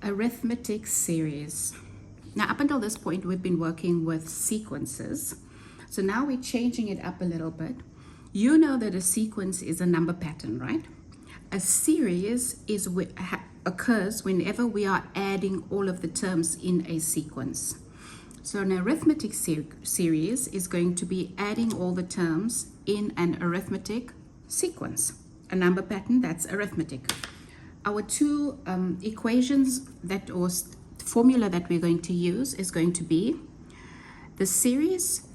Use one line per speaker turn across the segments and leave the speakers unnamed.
Arithmetic series. Now, up until this point, we've been working with sequences. So now we're changing it up a little bit. You know that a sequence is a number pattern, right? A series is occurs whenever we are adding all of the terms in a sequence. So an arithmetic series is going to be adding all the terms in an arithmetic sequence. A number pattern, that's arithmetic. Our two equations or formula that we're going to use is going to be the series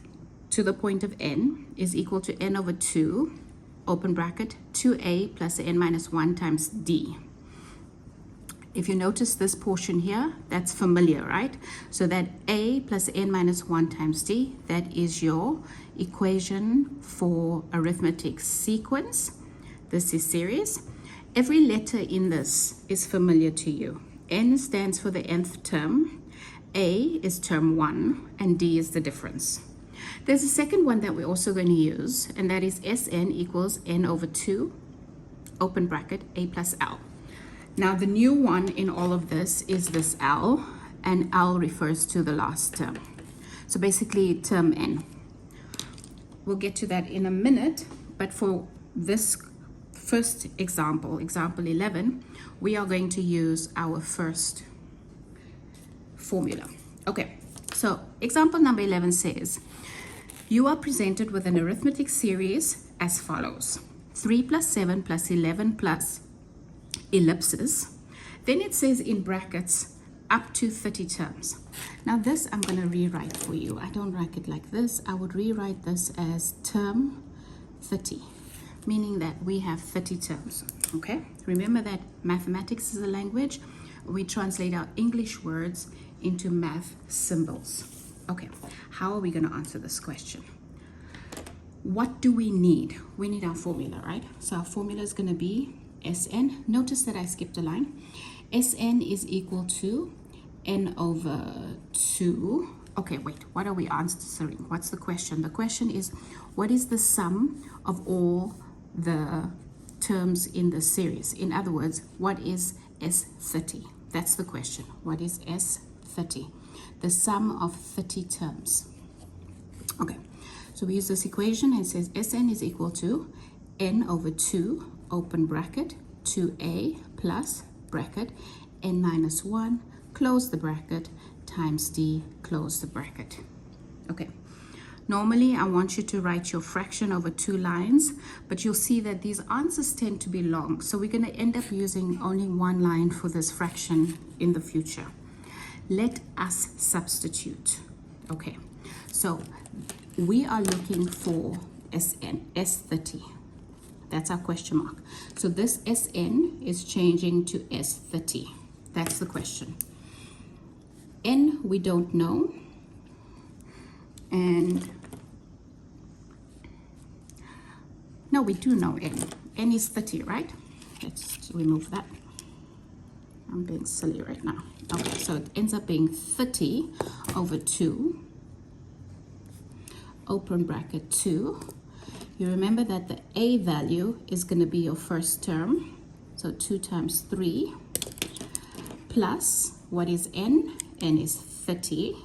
to the point of n is equal to n over 2, open bracket, 2a plus n minus 1 times d. If you notice this portion here, that's familiar, right? So that a plus n minus 1 times d, that is your equation for arithmetic sequence. This is series. Every letter in this is familiar to you. N stands for the nth term, A is term 1, and D is the difference. There's a second one that we're also going to use, and that is Sn equals n over 2, open bracket, A plus L. Now the new one in all of this is this L, and L refers to the last term. So basically term n. We'll get to that in a minute, but for this first example, example 11, we are going to use our first formula. Okay, so example number 11 says, you are presented with an arithmetic series as follows. 3 plus 7 plus 11 plus ellipses. Then it says in brackets, up to 30 terms. Now this I'm going to rewrite for you. I don't write it like this. I would rewrite this as term 30. Meaning that we have 30 terms, okay? Remember that mathematics is a language. We translate our English words into math symbols. Okay, how are we gonna answer this question? What do we need? We need our formula, right? So our formula is gonna be Sn. Notice that I skipped a line. Sn is equal to n over 2. Okay, wait, what are we answering? What's the question? The question is, what is the sum of all the terms in the series? In other words, what is S30? That's the question. What is S30? The sum of 30 terms. Okay, so we use this equation and it says Sn is equal to n over 2, open bracket, 2a plus bracket, n minus 1, close the bracket, times d, close the bracket. Okay. Normally, I want you to write your fraction over 2 lines, but you'll see that these answers tend to be long. So we're going to end up using only 1 line for this fraction in the future. Let us substitute. Okay, so we are looking for S30. That's our question mark. So this Sn is changing to S30. That's the question. N, we don't know. And no, we do know n. N is 30, right? Let's remove that. I'm being silly right now. Okay, so it ends up being 30 over 2, open bracket 2. You remember that the a value is going to be your first term. So 2 times 3 plus, what is n? N is 30.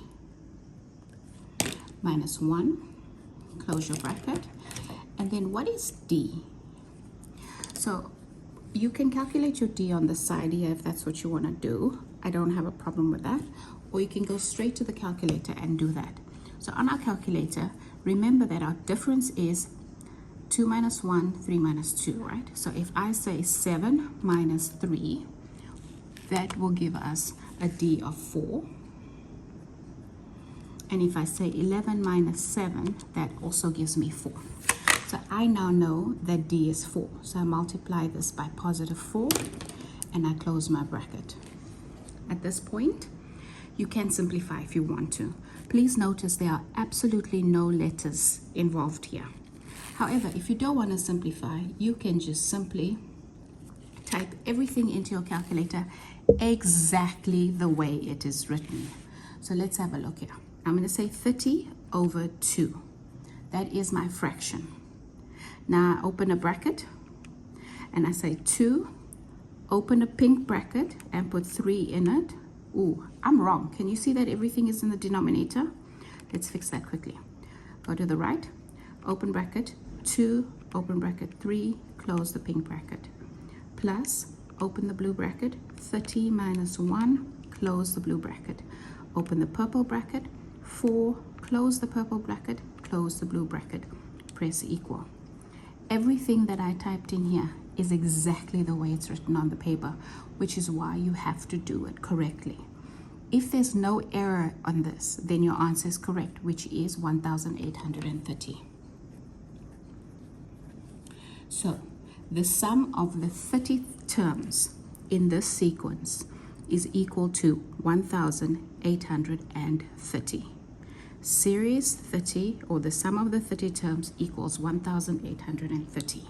Minus 1, close your bracket, and then what is d? So you can calculate your d on the side here if that's what you want to do. I don't have a problem with that. Or you can go straight to the calculator and do that. So on our calculator, remember that our difference is 2 minus 1, 3 minus 2, right? So if I say 7 minus 3, that will give us a d of 4. And if I say 11 minus 7, that also gives me 4. So I now know that d is 4. So I multiply this by positive 4, and I close my bracket. At this point, you can simplify if you want to. Please notice there are absolutely no letters involved here. However, if you don't want to simplify, you can just simply type everything into your calculator exactly the way it is written. So let's have a look here. I'm going to say 30 over 2. That is my fraction. Now I open a bracket and I say 2 open a pink bracket and put 3 in it. Ooh, I'm wrong. Can you see that everything is in the denominator? Let's fix that quickly. Go to the right, open bracket, 2, open bracket, 3, close the pink bracket. Plus, open the blue bracket, 30 minus 1, close the blue bracket. Open the purple bracket, 4, close the purple bracket, close the blue bracket. Press equal. Everything that I typed in here is exactly the way it's written on the paper, which is why you have to do it correctly. If there's no error on this, then your answer is correct, which is 1,830. So, the sum of the 30 terms in this sequence is equal to 1,830. Series 30, or the sum of the 30 terms, equals 1,830.